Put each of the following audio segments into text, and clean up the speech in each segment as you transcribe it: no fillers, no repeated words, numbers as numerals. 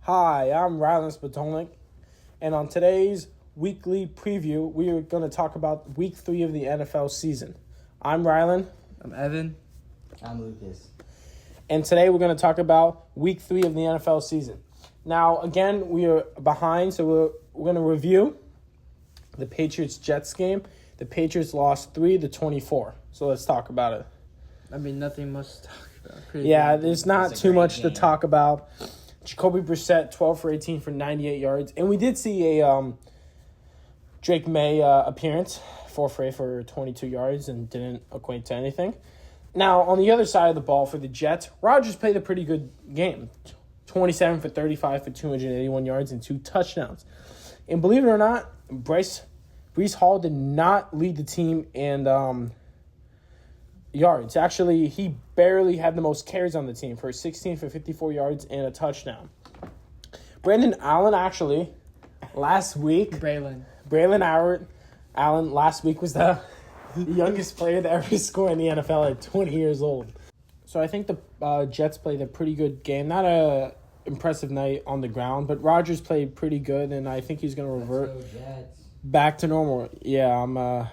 Hi, I'm Rylan Spatonik, and on today's weekly preview, we are going to talk about Week 3 of the NFL season. I'm Rylan. I'm Evan. I'm Lucas. And today we're going to talk about Week 3 of the NFL season. Now, again, we are behind, so we're going to review the Patriots-Jets game. The Patriots lost 3-24, so let's talk about it. I mean, nothing much to talk about. There's not too much to talk about. Jacoby Brissett, 12 for 18 for 98 yards. And we did see a Drake May appearance, 4 for 8 for 22 yards, and didn't equate to anything. Now, on the other side of the ball for the Jets, Rodgers played a pretty good game. 27 for 35 for 281 yards and 2 touchdowns. And believe it or not, Breece Hall did not lead the team in yards. Actually, he barely had the most carries on the team for 16 for 54 yards and a touchdown. Brandon Allen, actually, last week... Braylon Allen last week was the youngest player to ever score in the NFL at 20 years old. So I think the Jets played a pretty good game. Not a impressive night on the ground, but Rodgers played pretty good, and I think he's going to revert back to normal. Yeah, I'm not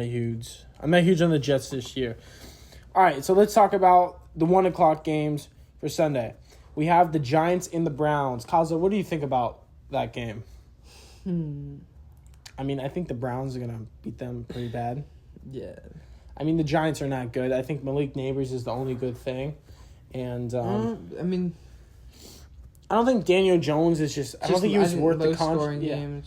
huge on the Jets this year. All right, so let's talk about the 1 o'clock games for Sunday. We have the Giants and the Browns. Kaza, what do you think about that game? I mean, I think the Browns are going to beat them pretty bad. Yeah. I mean, the Giants are not good. I think Malik Neighbors is the only good thing. And, I don't think Daniel Jones is just I don't think he was worth the contract. Yeah. Game.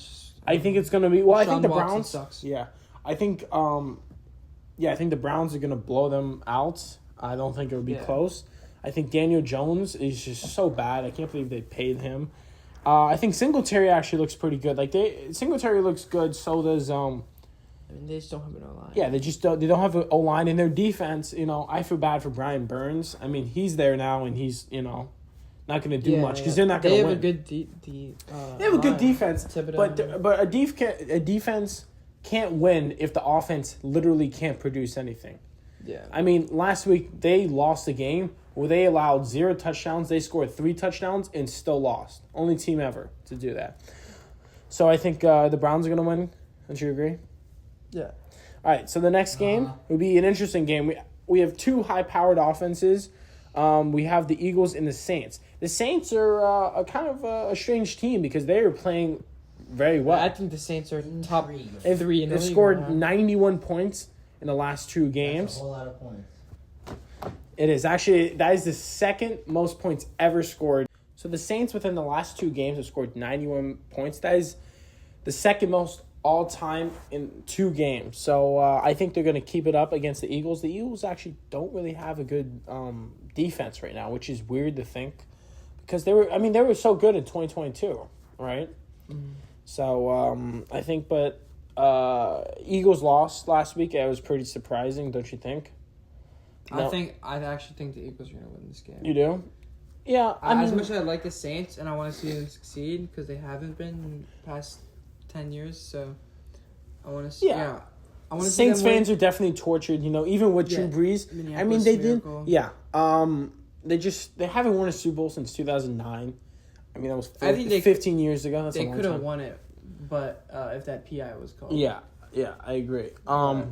I think it's going to be... Well, I think the Watson Browns... sucks. Yeah. I think the Browns are going to blow them out. I don't think it'll be close. I think Daniel Jones is just so bad. I can't believe they paid him. I think Singletary actually looks pretty good. Singletary looks good, so does... I mean, they just don't have an O-line. Yeah, they don't have an O-line in their defense. I feel bad for Brian Burns. I mean, he's there now, and he's, not going to do much because they're not going to win. They have a good defense, but a defense can't win if the offense literally can't produce anything. Yeah. I mean, last week they lost a game where they allowed 0 touchdowns. They scored 3 touchdowns and still lost. Only team ever to do that. So I think the Browns are going to win. Don't you agree? Yeah. All right, so the next game would be an interesting game. We have 2 high-powered offenses. We have the Eagles and the Saints. The Saints are a kind of a strange team because they are playing very well. I think the Saints are top 3 in the league. They've scored 91 points in the last 2 games. That's a whole lot of points. It is. Actually, that is the second most points ever scored. So the Saints within the last 2 games have scored 91 points. That is the second most all-time in 2 games. So I think they're going to keep it up against the Eagles. The Eagles actually don't really have a good defense right now, which is weird to think because they were so good in 2022, right? Mm-hmm. So I think, but Eagles lost last week. It was pretty surprising, don't you think? No. I actually think the Eagles are going to win this game. You do? Yeah. As much as I like the Saints and I want to see them succeed because they haven't been in the past 10 years, so I want to see. Yeah. I want to see Saints fans are definitely tortured, even with Drew Brees. I mean, they Miracle. did. Yeah. They haven't won a Super Bowl since 2009. I mean, that was 15 years ago. That's they a long could have time. won it, but if that PI was called. Yeah, I agree. But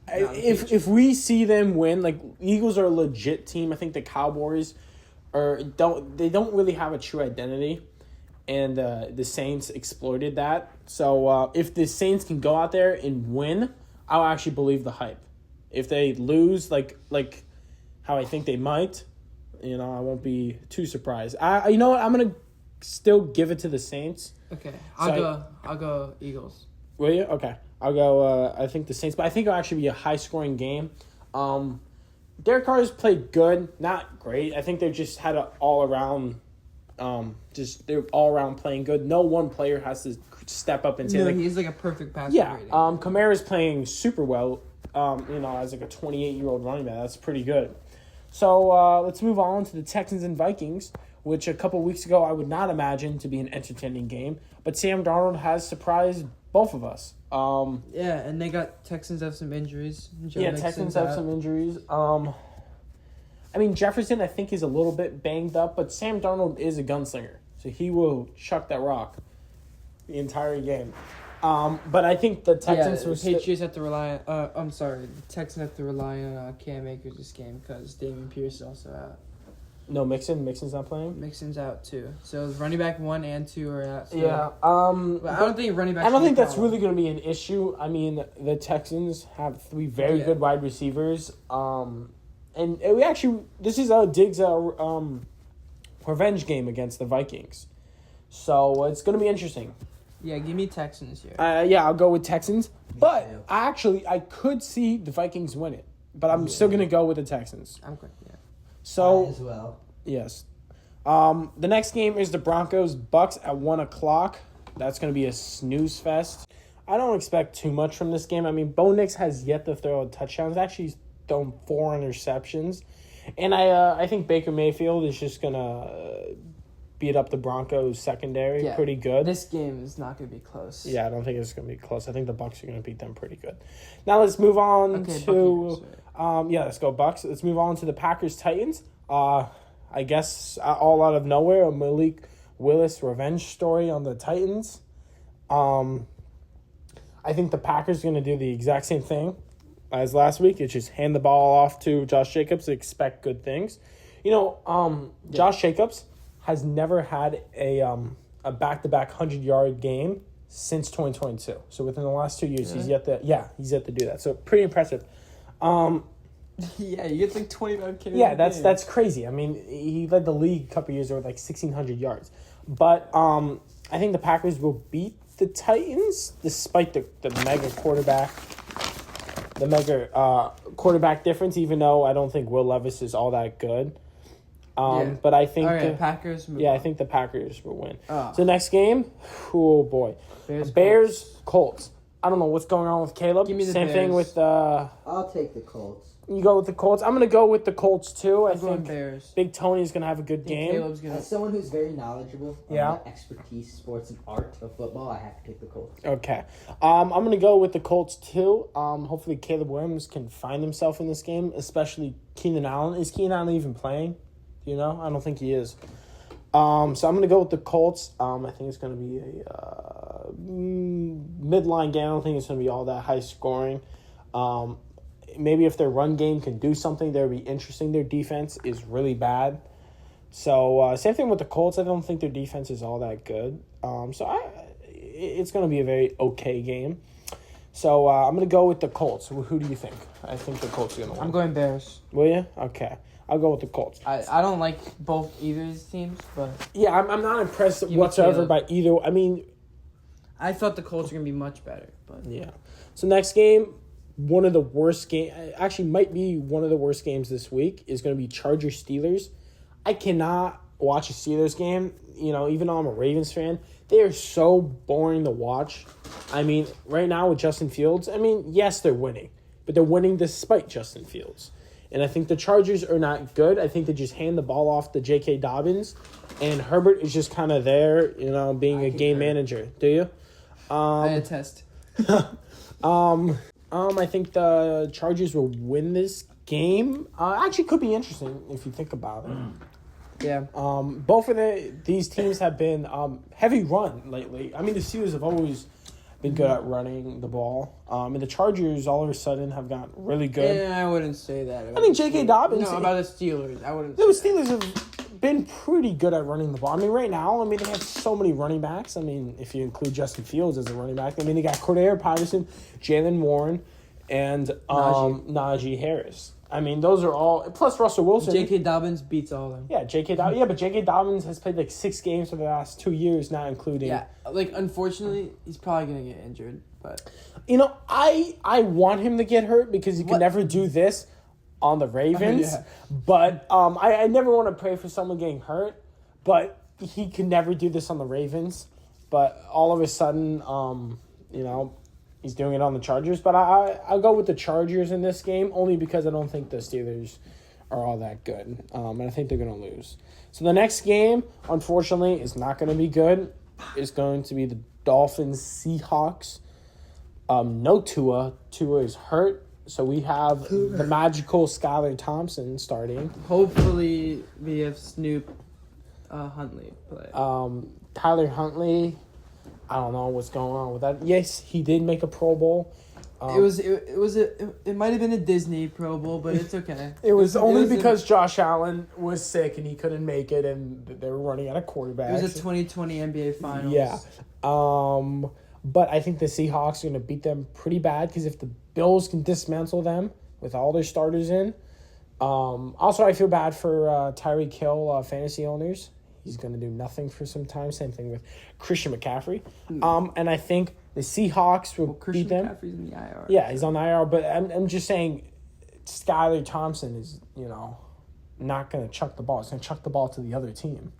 if we see them win, like Eagles are a legit team. I think the Cowboys don't really have a true identity, and the Saints exploited that. So if the Saints can go out there and win, I'll actually believe the hype. If they lose, like how I think they might, I won't be too surprised. You know what? I'm gonna still give it to the Saints. Okay, I'll go Eagles. Will you? Okay, I'll go. I think the Saints, but I think it'll actually be a high scoring game. Derek Carr's played good, not great. I think they just had an all around. They're all around playing good. No one player has to step up and say he's like a perfect passer. Yeah, Kamara's playing super well. As like a 28-year-old running back, that's pretty good. So let's move on to the Texans and Vikings, which a couple weeks ago I would not imagine to be an entertaining game. But Sam Darnold has surprised both of us. And Texans have some injuries. Texans have some injuries. I mean, Jefferson, I think, is a little bit banged up, but Sam Darnold is a gunslinger. So he will chuck that rock the entire game. But I think the Texans the will Patriots have to rely on, the Texans have to rely on Cam Akers this game because Dameon Pierce is also out. No, Mixon's not playing? Mixon's out too. So running back 1 and 2 are out. So. Yeah. But I don't think running back. I don't think that's really going to be an issue. I mean, the Texans have 3 very good wide receivers. And we actually, this is Diggs' revenge game against the Vikings. So it's going to be interesting. Yeah, give me Texans here. Yeah, I'll go with Texans. But too. I could see the Vikings win it. But I'm still going to go with the Texans. I'm good. Yeah. So as well. yes. The next game is the Broncos-Bucks at 1:00. That's going to be a snooze fest. I don't expect too much from this game. I mean, Bo Nix has yet to throw a touchdown. He's actually thrown 4 interceptions. And I think Baker Mayfield is just going to beat up the Broncos secondary pretty good. This game is not going to be close. Yeah, I don't think it's going to be close. I think the Bucks are going to beat them pretty good. Now let's move on to... let's go Bucks. Let's move on to the Packers-Titans. I guess all out of nowhere, a Malik Willis revenge story on the Titans. I think the Packers are going to do the exact same thing as last week. It's just hand the ball off to Josh Jacobs and expect good things. Josh Jacobs has never had a back-to-back 100-yard game since 2022. So within the last 2 years, he's yet to do that. So pretty impressive. Yeah, he gets like 25 carries. Yeah, that's crazy. I mean, he led the league a couple years ago with like 1,600 yards. But I think the Packers will beat the Titans despite the mega quarterback difference, even though I don't think Will Levis is all that good. But I think Packers. I think the Packers will win. Oh. So next game, oh boy, Bears Colts. I don't know what's going on with Caleb. Give me the Same Bears. thing with. I'll take the Colts. You go with the Colts. I'm gonna go with the Colts too. I I'm going think Bears. Big Tony's gonna have a good game. Caleb's gonna. As someone who's very knowledgeable on the expertise, sports, and art of football, I have to take the Colts. Okay. I'm gonna go with the Colts too. Hopefully Caleb Williams can find himself in this game, especially Keenan Allen. Is Keenan Allen even playing? Do you know? I don't think he is. So I'm gonna go with the Colts. I think it's gonna be a midline game. I don't think it's gonna be all that high scoring. Maybe if their run game can do something, that would be interesting. Their defense is really bad. So same thing with the Colts. I don't think their defense is all that good. It's going to be a very okay game. So I'm going to go with the Colts. Who do you think? I think the Colts are going to win. I'm going Bears. Will you? Okay. I'll go with the Colts. I don't like either of these teams, but... Yeah, I'm not impressed whatsoever by either. I mean... I thought the Colts were going to be much better, but... Yeah. So next game... One of the worst game, actually might be one of the worst games this week, is going to be Chargers-Steelers. I cannot watch a Steelers game, even though I'm a Ravens fan. They are so boring to watch. I mean, right now with Justin Fields, yes, they're winning, but they're winning despite Justin Fields. And I think the Chargers are not good. I think they just hand the ball off to J.K. Dobbins, and Herbert is just kind of there, being a game manager. Do you? I attest. I think the Chargers will win this game. Actually, could be interesting if you think about it. Yeah. Both of these teams have been heavy run lately. I mean, the Steelers have always been good at running the ball. And the Chargers all of a sudden have gotten really good. Yeah, I wouldn't say that. I think J.K. Dobbins... No, about the Steelers. I wouldn't say the Steelers have been pretty good at running the ball. I mean, right now, they have so many running backs. I mean, if you include Justin Fields as a running back, they got Cordero Patterson, Jalen Warren, and Najee Harris. I mean, those are all... Plus Russell Wilson. J.K. Dobbins beats all of them. Yeah, J.K. Dobbins. Yeah, but J.K. Dobbins has played like 6 games for the last 2 years, not including... Yeah, unfortunately, he's probably going to get injured, but... I want him to get hurt because he can never do this on the Ravens. Yeah. But I never want to pray for someone getting hurt, but he can never do this on the Ravens. But all of a sudden, he's doing it on the Chargers. But I'll go with the Chargers in this game only because I don't think the Steelers are all that good. And I think they're going to lose. So the next game, unfortunately, is not going to be good. It's going to be the Dolphins-Seahawks. No Tua. Tua is hurt. So we have the magical Skylar Thompson starting. Hopefully, we have Snoop Huntley play. Tyler Huntley, I don't know what's going on with that. Yes, he did make a Pro Bowl. It might have been a Disney Pro Bowl, but it's okay. It was because Josh Allen was sick and he couldn't make it, and they were running out of quarterbacks. It was a 2020 NBA Finals. Yeah. But I think the Seahawks are going to beat them pretty bad because if the Bills can dismantle them with all their starters in. Also, I feel bad for Tyreek Hill fantasy owners. He's going to do nothing for some time. Same thing with Christian McCaffrey. And I think the Seahawks will beat them. McCaffrey's in the IR. Yeah, he's on the IR. But I'm just saying Skylar Thompson is, not going to chuck the ball. He's going to chuck the ball to the other team.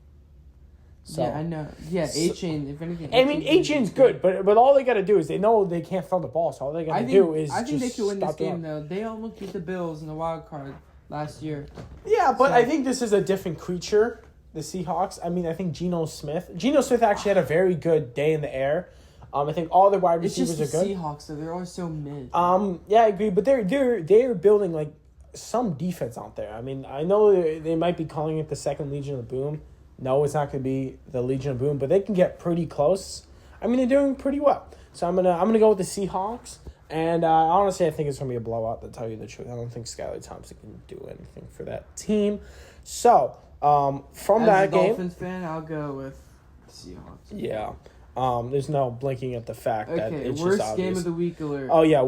So, yeah, I know. Yeah, A-Chain, if anything. I mean, A-Chain's good, but all they got to do is they know they can't throw the ball, so all they got to do is I think just they could win this game, though. They almost beat the Bills in the wild card last year. Yeah, but I think this is a different creature, the Seahawks. I mean, I think Geno Smith actually had a very good day in the air. I think all the wide receivers are good. It's just the Seahawks, though. They're always so mid. Yeah, I agree, but they're building, like, some defense out there. I mean, I know they might be calling it the second Legion of Boom. No, it's not going to be the Legion of Boom, but they can get pretty close. I mean, they're doing pretty well. So I'm gonna go with the Seahawks, and honestly, I think it's going to be a blowout. To tell you the truth, I don't think Skylar Thompson can do anything for that team. So from that game, as a Dolphins fan, I'll go with the Seahawks. Yeah. There's no blinking at the fact that it's worst just obvious. game of the week alert. Oh yeah,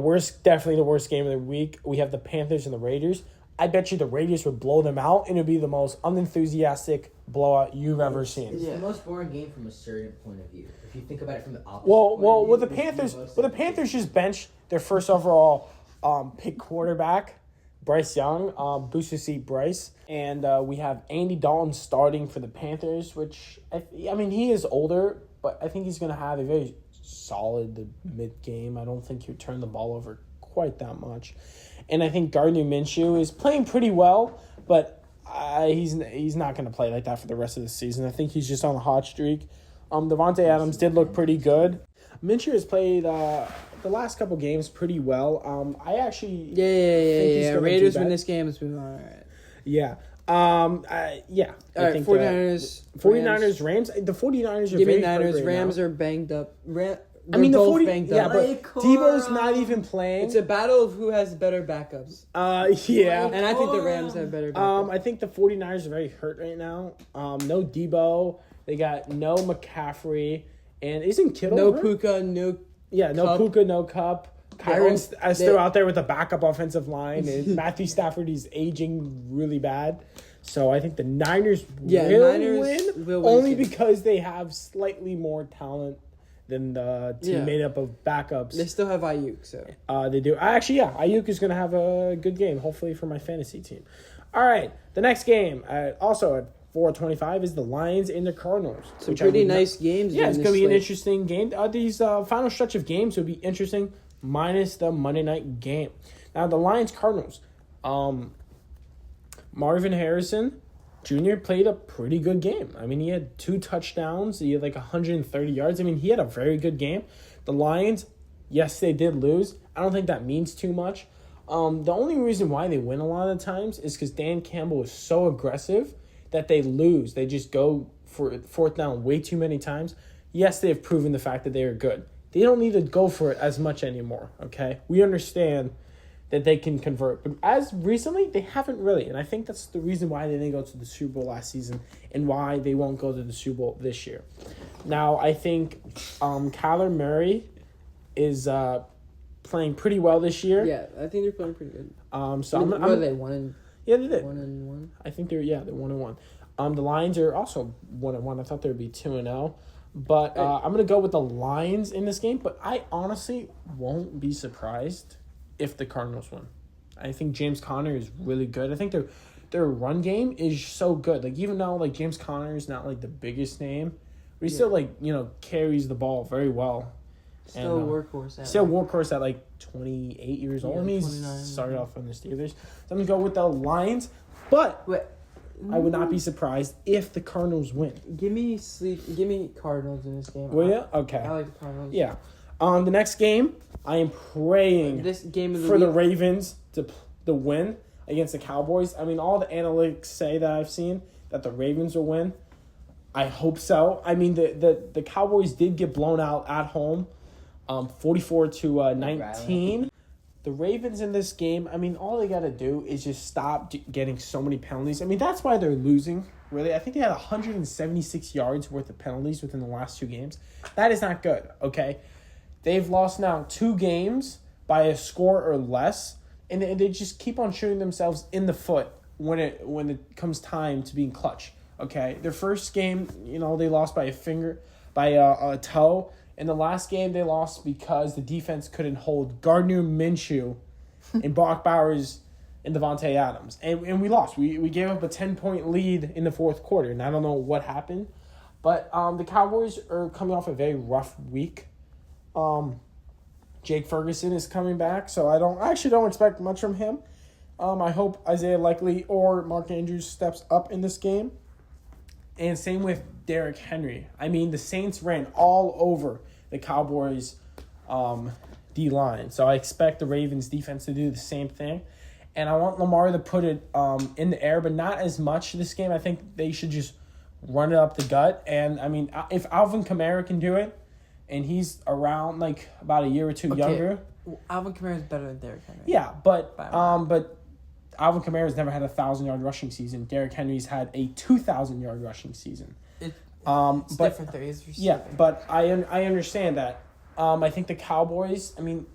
definitely the worst game of the week. We have the Panthers and the Raiders. I bet you the Raiders would blow them out, and it'd be the most unenthusiastic blowout you've ever seen. It's the most boring game from a certain point of view. If you think about it from the opposite well, with the Panthers just benched their first overall pick quarterback, Bryce Young, booster seat Bryce, and we have Andy Dalton starting for the Panthers, which I mean he is older, but I think he's going to have a very solid mid-game. I don't think he'll turn the ball over quite that much. And I think Gardner Minshew is playing pretty well, but he's not going to play like that for the rest of the season. I think he's just on a hot streak. Devontae Adams did look pretty good. Minshew has played the last couple games pretty well. I actually think he's gonna Raiders do win bad. this game. It's been all right. Yeah. Yeah. All right, 49ers. Rams. The 49ers are Give me very Niners. hurt right Rams now. are banged up. I mean, banged yeah, up. but Debo's not even playing. It's a battle of who has better backups. Yeah. And I think the Rams have better backups. I think the 49ers are very hurt right now. No Debo. They got no McCaffrey. And isn't Kittle no hurt? Puka, no no Cup. Puka, no Cup. Kyron's still out there with the backup offensive line. And Matthew Stafford is aging really bad. So I think the Niners will win because they have slightly more talent than the team made up of backups. They still have Ayuk, so. They do. Actually, yeah, Ayuk is going to have a good game, hopefully, for my fantasy team. All right, the next game, also at 4:25, is the Lions and the Cardinals. Some pretty nice games. Yeah, it's going to be an interesting game. These final stretch of games will be interesting, minus the Monday night game. Now, the Lions-Cardinals. Marvin Harrison Jr. played a pretty good game. I mean, he had 2 touchdowns. He had like 130 yards. I mean, he had a very good game. The Lions, yes, they did lose. I don't think that means too much. The only reason why they win a lot of the times is because Dan Campbell is so aggressive that they lose. They just go for fourth down way too many times. Yes, they have proven the fact that they are good. They don't need to go for it as much anymore, okay? We understand that they can convert. But as recently, they haven't really. And I think that's the reason why they didn't go to the Super Bowl last season and why they won't go to the Super Bowl this year. Now, I think Kyler Murray is playing pretty well this year. Yeah, I think they're playing pretty good. So are they 1-1? Yeah, they did. 1-1. I think they're 1-1. The Lions are also 1-1. I thought they would be 2-0. But I'm gonna go with the Lions in this game. But I honestly won't be surprised if the Cardinals win. I think James Conner is really good. I think their run game is so good. Like, even though like James Conner is not like the biggest name, but he still carries the ball very well. Still workhorse. Workhorse at like 28 years old. I mean, he started off on the Steelers. So I'm gonna go with the Lions, but I would not be surprised if the Cardinals win. Give me Cardinals in this game. Will you? Okay. I like the Cardinals. Yeah. The next game, I am praying this game of for the Ravens to win against the Cowboys. I mean, all the analytics say that I've seen that the Ravens will win. I hope so. I mean, the Cowboys did get blown out at home, 44-19. The Ravens in this game, I mean, all they got to do is just stop getting so many penalties. I mean, that's why they're losing, really. I think they had 176 yards worth of penalties within the last 2 games. That is not good, okay? They've lost now 2 games by a score or less, and they just keep on shooting themselves in the foot when it comes time to being clutch, okay? Their first game, they lost by a toe. In the last game, they lost because the defense couldn't hold Gardner Minshew and Brock Bowers and Devontae Adams. And we lost. We gave up a 10-point lead in the fourth quarter, and I don't know what happened. But the Cowboys are coming off a very rough week. Jake Ferguson is coming back, so I actually don't expect much from him. I hope Isaiah Likely or Mark Andrews steps up in this game. And same with Derrick Henry. I mean, the Saints ran all over the Cowboys' D-line. So I expect the Ravens' defense to do the same thing. And I want Lamar to put it in the air, but not as much this game. I think they should just run it up the gut. And, I mean, if Alvin Kamara can do it, and he's around, like, about a year or two younger. Alvin Kamara is better than Derrick Henry. Yeah, but Alvin Kamara's never had a 1,000-yard rushing season. Derrick Henry's had a 2,000-yard rushing season. It's but different though. He's receiving. Yeah, but I understand that. I think the Cowboys. I mean,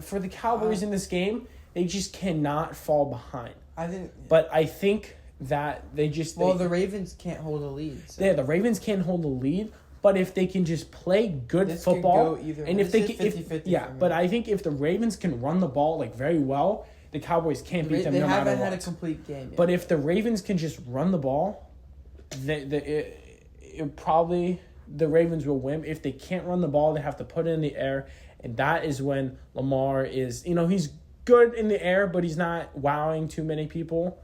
for the Cowboys in this game, they just cannot fall behind. But I think that they just. The Ravens can't hold a lead. So. Yeah, the Ravens can't hold a lead. But if they can just play good football, and if they can, but I think if the Ravens can run the ball like very well. The Cowboys can't beat them no matter what. They haven't had a complete game yet. But if the Ravens can just run the ball, the Ravens will win. If they can't run the ball, they have to put it in the air. And that is when Lamar is, he's good in the air, but he's not wowing too many people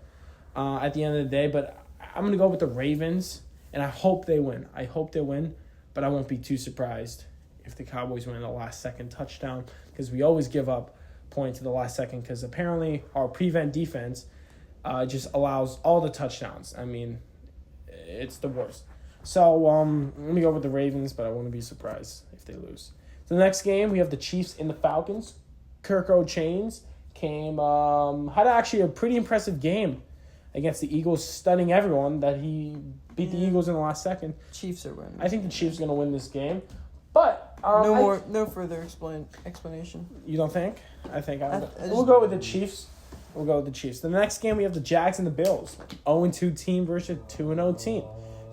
at the end of the day. But I'm going to go with the Ravens, and I hope they win. I hope they win, but I won't be too surprised if the Cowboys win a last-second touchdown because we always give up points at the last second because apparently our prevent defense just allows all the touchdowns. I mean, it's the worst. So let me go with the Ravens, but I wouldn't be surprised if they lose. So the next game, we have the Chiefs and the Falcons. Kirk O'Chains had actually a pretty impressive game against the Eagles, stunning everyone that he beat the Eagles in the last second. Chiefs are winning. I think the Chiefs are going to win this game. But no further explanation. You don't think? I think we'll go with the Chiefs. We'll go with the Chiefs. The next game we have the Jags and the Bills. 0-2 team versus 2-0 team.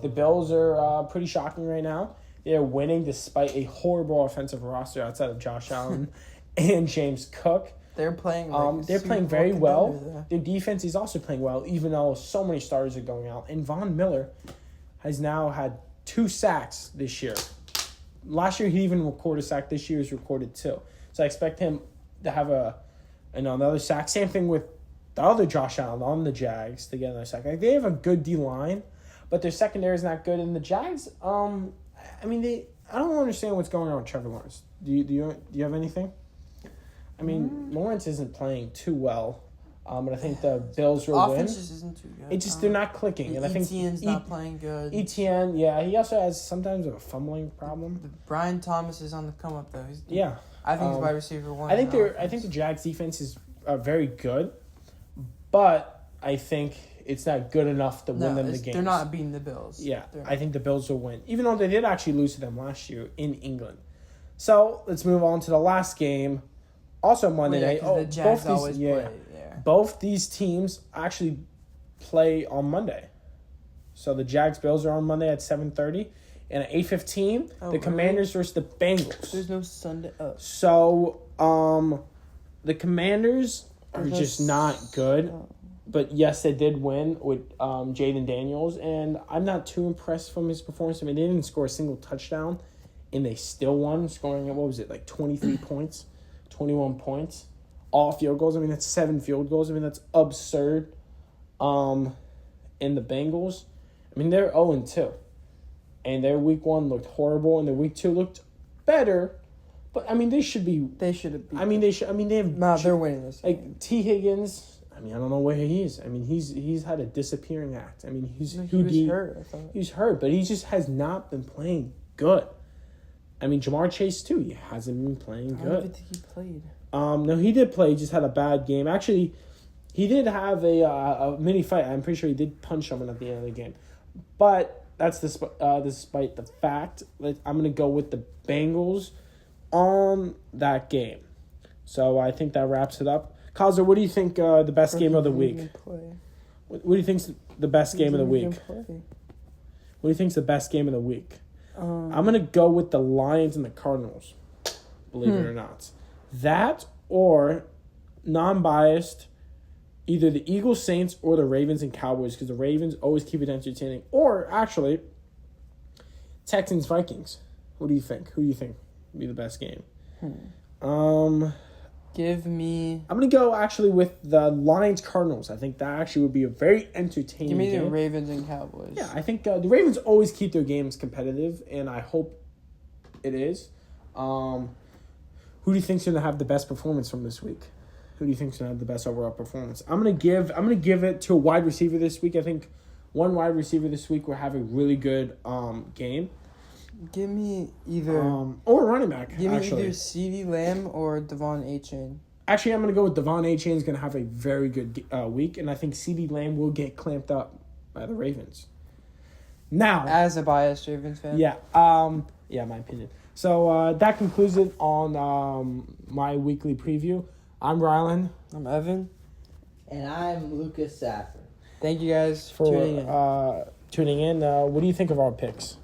The Bills are pretty shocking right now. They're winning despite a horrible offensive roster outside of Josh Allen and James Cook. They're playing. They're playing very well. Their defense is also playing well, even though so many starters are going out. And Von Miller has now had 2 sacks this year. Last year, he even recorded a sack. This year, he's recorded 2. So I expect him to have another sack. Same thing with the other Josh Allen on the Jags to get another sack. Like, they have a good D-line, but their secondary is not good. And the Jags, I don't understand what's going on with Trevor Lawrence. Do you have anything? I mean, Lawrence isn't playing too well. But I think the Bills will win. Offense just isn't too good. It's just they're not clicking, and I think Etienne's not playing good. Etienne, yeah, he also has sometimes a fumbling problem. Brian Thomas is on the come up though. I think he's wide receiver 1. I think the Jags defense is very good, but I think it's not good enough to win them the games. They're not beating the Bills. Yeah, I think the Bills will win, even though they did actually lose to them last year in England. So let's move on to the last game. Also Monday night. The Jags always play. Both these teams actually play on Monday. So the Jags-Bills are on Monday at 7:30. And at 8:15, the Commanders versus the Bengals. There's no Sunday. So the Commanders are just not good. But yes, they did win with Jaden Daniels. And I'm not too impressed from his performance. I mean, they didn't score a single touchdown. And they still won, scoring, 23 points, 21 points. All field goals. I mean, that's 7 field goals. I mean, that's absurd. In the Bengals, I mean, they're 0-2. And their week 1 looked horrible, and their week 2 looked better. But I mean, they should be. They should have. I mean, they should. I mean, they have. Nah, they're winning this. Like T. Higgins. I mean, I don't know where he is. I mean, he's had a disappearing act. I mean, he was hurt. I thought he's hurt, but he just has not been playing good. I mean, Jamar Chase too. He hasn't been playing good. I don't even think he played. No, he did play. He just had a bad game. Actually, he did have a mini fight. I'm pretty sure he did punch someone at the end of the game, but that's despite the fact that I'm gonna go with the Bengals on that game. So I think that wraps it up. Kaza, what do you think the best game of the week? What do you think's the best game of the week? What do you think's the best game of the week? I'm gonna go with the Lions and the Cardinals. Believe it or not, that or non-biased, either the Eagles, Saints, or the Ravens and Cowboys, because the Ravens always keep it entertaining. Or actually, Texans Vikings. What do you think? Who do you think would be the best game? Give me. I'm gonna go actually with the Lions Cardinals. I think that actually would be a very entertaining. Give me game. the Ravens and Cowboys. Yeah, I think the Ravens always keep their games competitive, and I hope it is. Who do you think's gonna have the best performance from this week? Who do you think's gonna have the best overall performance? I'm gonna give it to a wide receiver this week. I think one wide receiver this week will have a really good game. Give me either or running back. Give me actually. either CeeDee Lamb or Devon Achane. Actually, I'm gonna go with Devon Achane. Is gonna have a very good week, and I think CeeDee Lamb will get clamped up by the Ravens. Now, as a biased Ravens fan, yeah, my opinion. So that concludes it on my weekly preview. I'm Rylan. I'm Evan, and I'm Lucas Safford. Thank you guys for tuning in. What do you think of our picks?